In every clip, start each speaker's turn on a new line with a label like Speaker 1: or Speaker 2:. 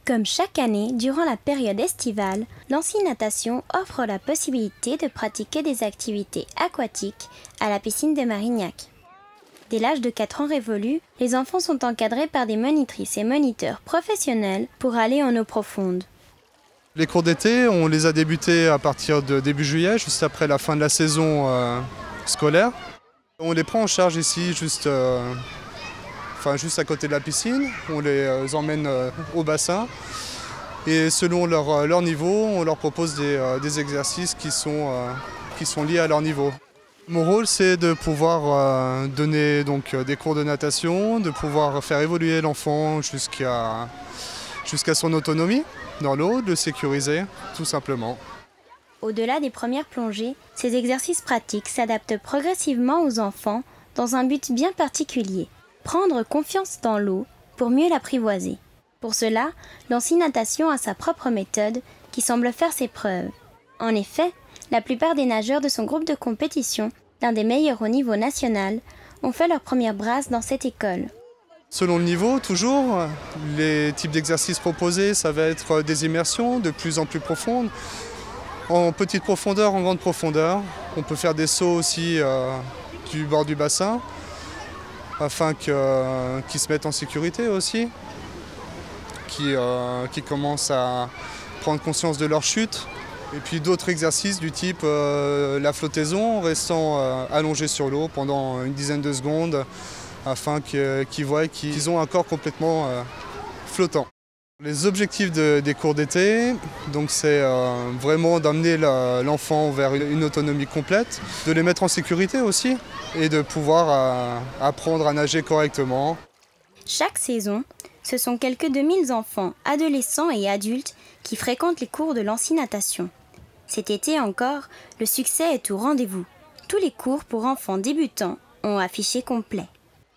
Speaker 1: Comme chaque année, durant la période estivale, l'Ancy Natation offre la possibilité de pratiquer des activités aquatiques à la piscine de Marignac. Dès l'âge de 4 ans révolu, les enfants sont encadrés par des monitrices et moniteurs professionnels pour aller en eau profonde.
Speaker 2: Les cours d'été, on les a débutés à partir de début juillet, juste après la fin de la saison scolaire. On les prend en charge ici, juste à côté de la piscine. On les emmène au bassin et selon leur niveau, on leur propose des exercices qui sont liés à leur niveau. Mon rôle, c'est de pouvoir donner donc, des cours de natation, de pouvoir faire évoluer l'enfant jusqu'à son autonomie dans l'eau, de le sécuriser, tout simplement.
Speaker 1: Au-delà des premières plongées, ces exercices pratiques s'adaptent progressivement aux enfants dans un but bien particulier, prendre confiance dans l'eau pour mieux l'apprivoiser. Pour cela, l'Ancy Natation a sa propre méthode qui semble faire ses preuves. En effet, la plupart des nageurs de son groupe de compétition, l'un des meilleurs au niveau national, ont fait leur première brasse dans cette école.
Speaker 2: Selon le niveau, toujours, les types d'exercices proposés, ça va être des immersions de plus en plus profondes, en petite profondeur, en grande profondeur. On peut faire des sauts aussi du bord du bassin, afin qu'ils se mettent en sécurité aussi, qu'ils commencent à prendre conscience de leur chute. Et puis d'autres exercices du type la flottaison, en restant allongé sur l'eau pendant une dizaine de secondes, afin qu'ils voient qu'ils ont un corps complètement flottant. Les objectifs des cours d'été, donc c'est vraiment d'amener l'enfant vers une autonomie complète, de les mettre en sécurité aussi et de pouvoir apprendre à nager correctement.
Speaker 1: Chaque saison, ce sont quelques 2000 enfants, adolescents et adultes qui fréquentent les cours de l'Ancy Natation. Cet été encore, le succès est au rendez-vous. Tous les cours pour enfants débutants ont affiché complet.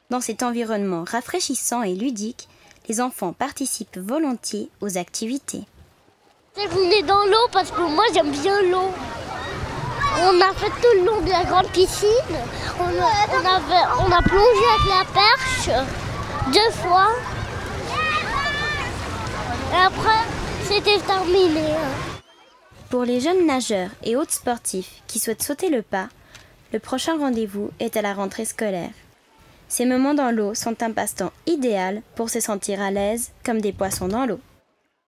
Speaker 1: Dans cet environnement rafraîchissant et ludique, les enfants participent volontiers aux activités.
Speaker 3: J'ai venu dans l'eau parce que moi j'aime bien l'eau. On a fait tout le long de la grande piscine. On a plongé avec la perche 2 fois. Et après, c'était terminé.
Speaker 1: Pour les jeunes nageurs et autres sportifs qui souhaitent sauter le pas, le prochain rendez-vous est à la rentrée scolaire. Ces moments dans l'eau sont un passe-temps idéal pour se sentir à l'aise comme des poissons dans l'eau.